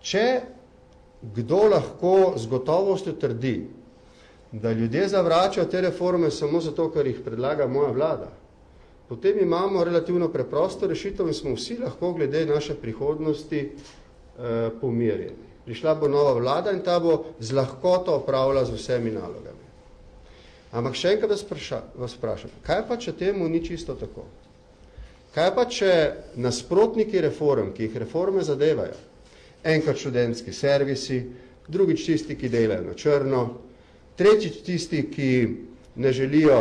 Če kdo lahko z gotovostjo trdi, da ljudje zavračajo te reforme samo zato, ker jih predlaga moja vlada, potem imamo relativno preprosto rešitev in smo vsi lahko glede naše prihodnosti pomirjeni. Prišla bo nova vlada in ta bo z lahkoto opravila z vsemi nalogami. Ampak še enkrat vas vprašam, kaj pa, če temu ni čisto tako? Kaj pa, če nasprotniki reform, ki jih reforme zadevajo, enkrat študentski servisi, drugič tisti, ki delajo na črno, tretjič tisti, ki ne želijo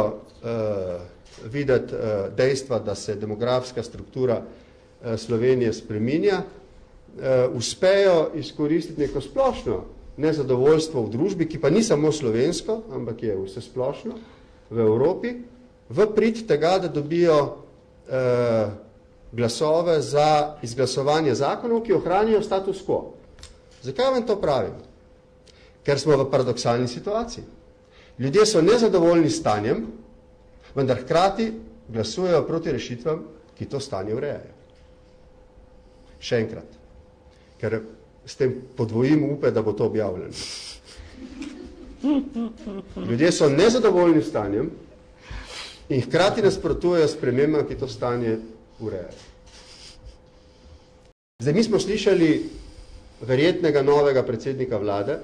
videti dejstva, da se demografska struktura Slovenije spreminja, uspejo izkoristiti neko splošno nezadovoljstvo v družbi, ki pa ni samo slovensko, ampak je vse splošno v Evropi, v prid tega, da dobijo glasove za izglasovanje zakonov, ki ohranijo status quo. Zakaj vam to pravim? Ker smo v paradoksalni situaciji. Ljudje so nezadovoljni s stanjem, vendar hkrati glasujejo proti rešitvam, ki to stanje urejajo. Še enkrat, ker s tem podvojim upe, da bo to objavljeno. Ljudje so nezadovoljni s stanjem in hkrati nasprotujejo spremembam, ki to stanje urejajo. Zdaj, mi smo slišali verjetnega novega predsednika vlade,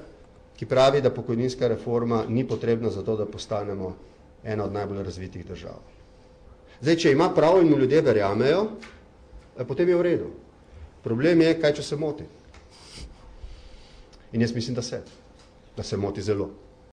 ki pravi, da pokojninska reforma ni potrebna za to, da postanemo ena od najbolj razvitih držav. Zdaj, če ima prav in mu ljudje verjamejo, potem je v redu. Problem je, kaj če se moti. In jaz mislim, da se moti zelo.